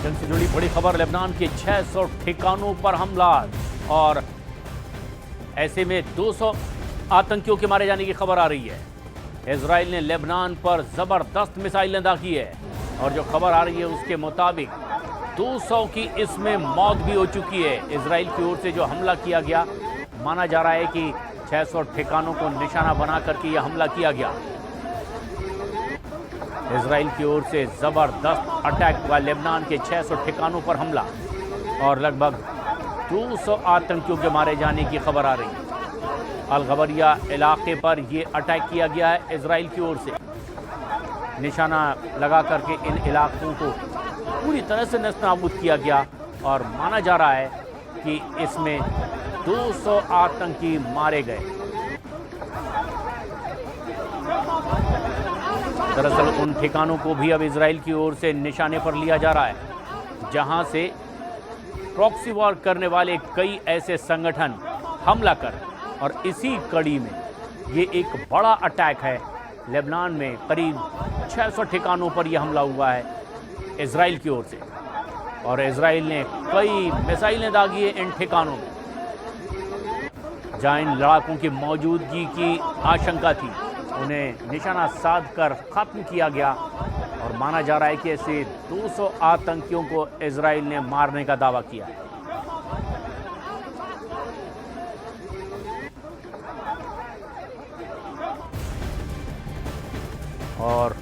जंग से जुड़ी बड़ी खबर, लेबनान के 600 ठिकानों पर हमला और ऐसे में 200 आतंकियों के मारे जाने की खबर आ रही है। इजराइल ने लेबनान पर जबरदस्त मिसाइलें दागी है और जो खबर आ रही है उसके मुताबिक 200 की इसमें मौत भी हो चुकी है। इजराइल की ओर से जो हमला किया गया, माना जा रहा है कि 600 ठिकानों को निशाना बना करके यह हमला किया गया। इजराइल की ओर से जबरदस्त अटैक हुआ, लेबनान के 600 ठिकानों पर हमला और लगभग 200 आतंकियों के मारे जाने की खबर आ रही है। अल-गबरिया इलाके पर यह अटैक किया गया है इजराइल की ओर से, निशाना लगा करके इन इलाकों को पूरी तरह से नस्तानाबूद किया गया और माना जा रहा है कि इसमें 200 आतंकी मारे गए। दरअसल उन ठिकानों को भी अब इजराइल की ओर से निशाने पर लिया जा रहा है जहां से प्रॉक्सी वॉर करने वाले कई ऐसे संगठन हमला कर, और इसी कड़ी में ये एक बड़ा अटैक है। लेबनान में करीब 600 ठिकानों पर यह हमला हुआ है इजराइल की ओर से और इजराइल ने कई मिसाइलें दागी है इन ठिकानों में जहां इन लड़ाकों की मौजूदगी की आशंका थी। उन्हें निशाना साध कर खत्म किया गया और माना जा रहा है कि ऐसे 200 आतंकियों को इजराइल ने मारने का दावा किया है। और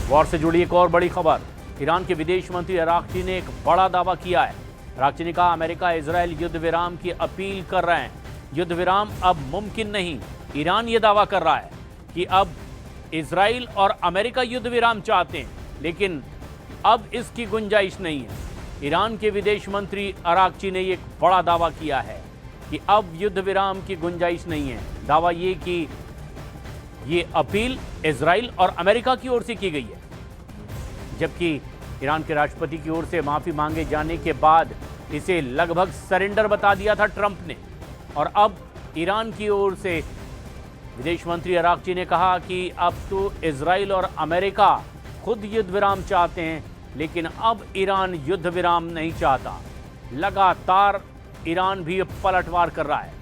वॉर से जुड़ी एक और बड़ी खबर, ईरान के विदेश मंत्री अराक्ची ने एक बड़ा दावा किया है। अराक्ची ने कहा अमेरिका इजराइल युद्ध विराम की अपील कर रहे हैं। युद्ध विराम अब मुमकिन नहीं। ईरान ये दावा कर रहा है कि अब इजराइल और अमेरिका युद्ध विराम चाहते हैं, लेकिन अब इसकी गुंजाइश नहीं है। ईरान के विदेश मंत्री अराक्ची ने एक बड़ा दावा किया है कि अब युद्ध विराम की गुंजाइश नहीं है। दावा ये कि ये अपील इजराइल और अमेरिका की ओर से की गई है, जबकि ईरान के राष्ट्रपति की ओर से माफी मांगे जाने के बाद इसे लगभग सरेंडर बता दिया था ट्रंप ने। और अब ईरान की ओर से विदेश मंत्री अराक्ची ने कहा कि अब तो इजराइल और अमेरिका खुद युद्ध विराम चाहते हैं, लेकिन अब ईरान युद्ध विराम नहीं चाहता। लगातार ईरान भी पलटवार कर रहा है।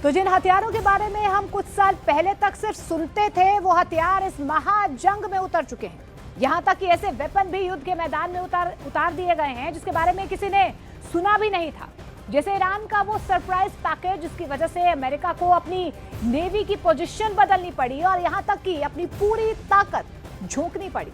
तो जिन हथियारों के बारे में हम कुछ साल पहले तक सिर्फ सुनते थे, वो हथियार इस महाजंग में उतर चुके हैं। यहां तक कि ऐसे वेपन भी युद्ध के मैदान में उतार दिए गए हैं जिसके बारे में किसी ने सुना भी नहीं था। जैसे ईरान का वो सरप्राइज पैकेज जिसकी वजह से अमेरिका को अपनी नेवी की पोजीशन बदलनी पड़ी और यहां तक कि अपनी पूरी ताकत झोंकनी पड़ी।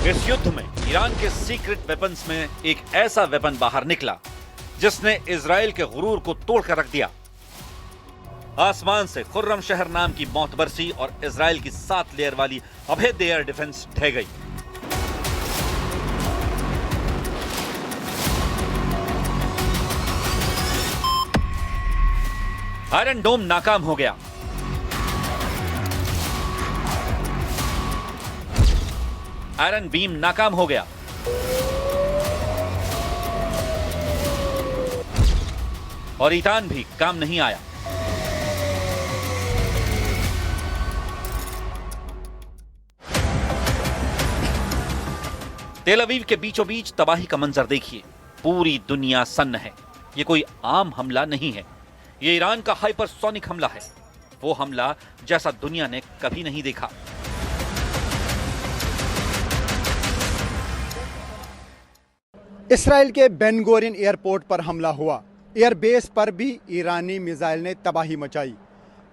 इस युद्ध में ईरान के सीक्रेट वेपन्स में एक ऐसा वेपन बाहर निकला जिसने इजराइल के गुरूर को तोड़कर रख दिया। आसमान से खुर्रम शहर नाम की मौत बरसी और इजराइल की 7 लेयर वाली अभेद एयर डिफेंस ढह गई। आयरन डोम नाकाम हो गया। आयरन बीम नाकाम हो गया। और ईतान भी काम नहीं आया। तेल अवीव के बीचों बीच तबाही का मंजर देखिए। पूरी दुनिया सन्न है। ये कोई आम हमला नहीं है, ये ईरान का हाइपरसोनिक हमला है। वो हमला जैसा दुनिया ने कभी नहीं देखा। इसराइल के बेन गोरियन एयरपोर्ट पर हमला हुआ। एयरबेस पर भी ईरानी मिसाइल ने तबाही मचाई।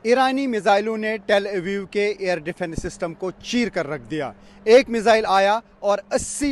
ईरानी मिसाइलों ने टेल अवीव के एयर डिफेंस सिस्टम को चीर कर रख दिया। एक मिसाइल आया और 80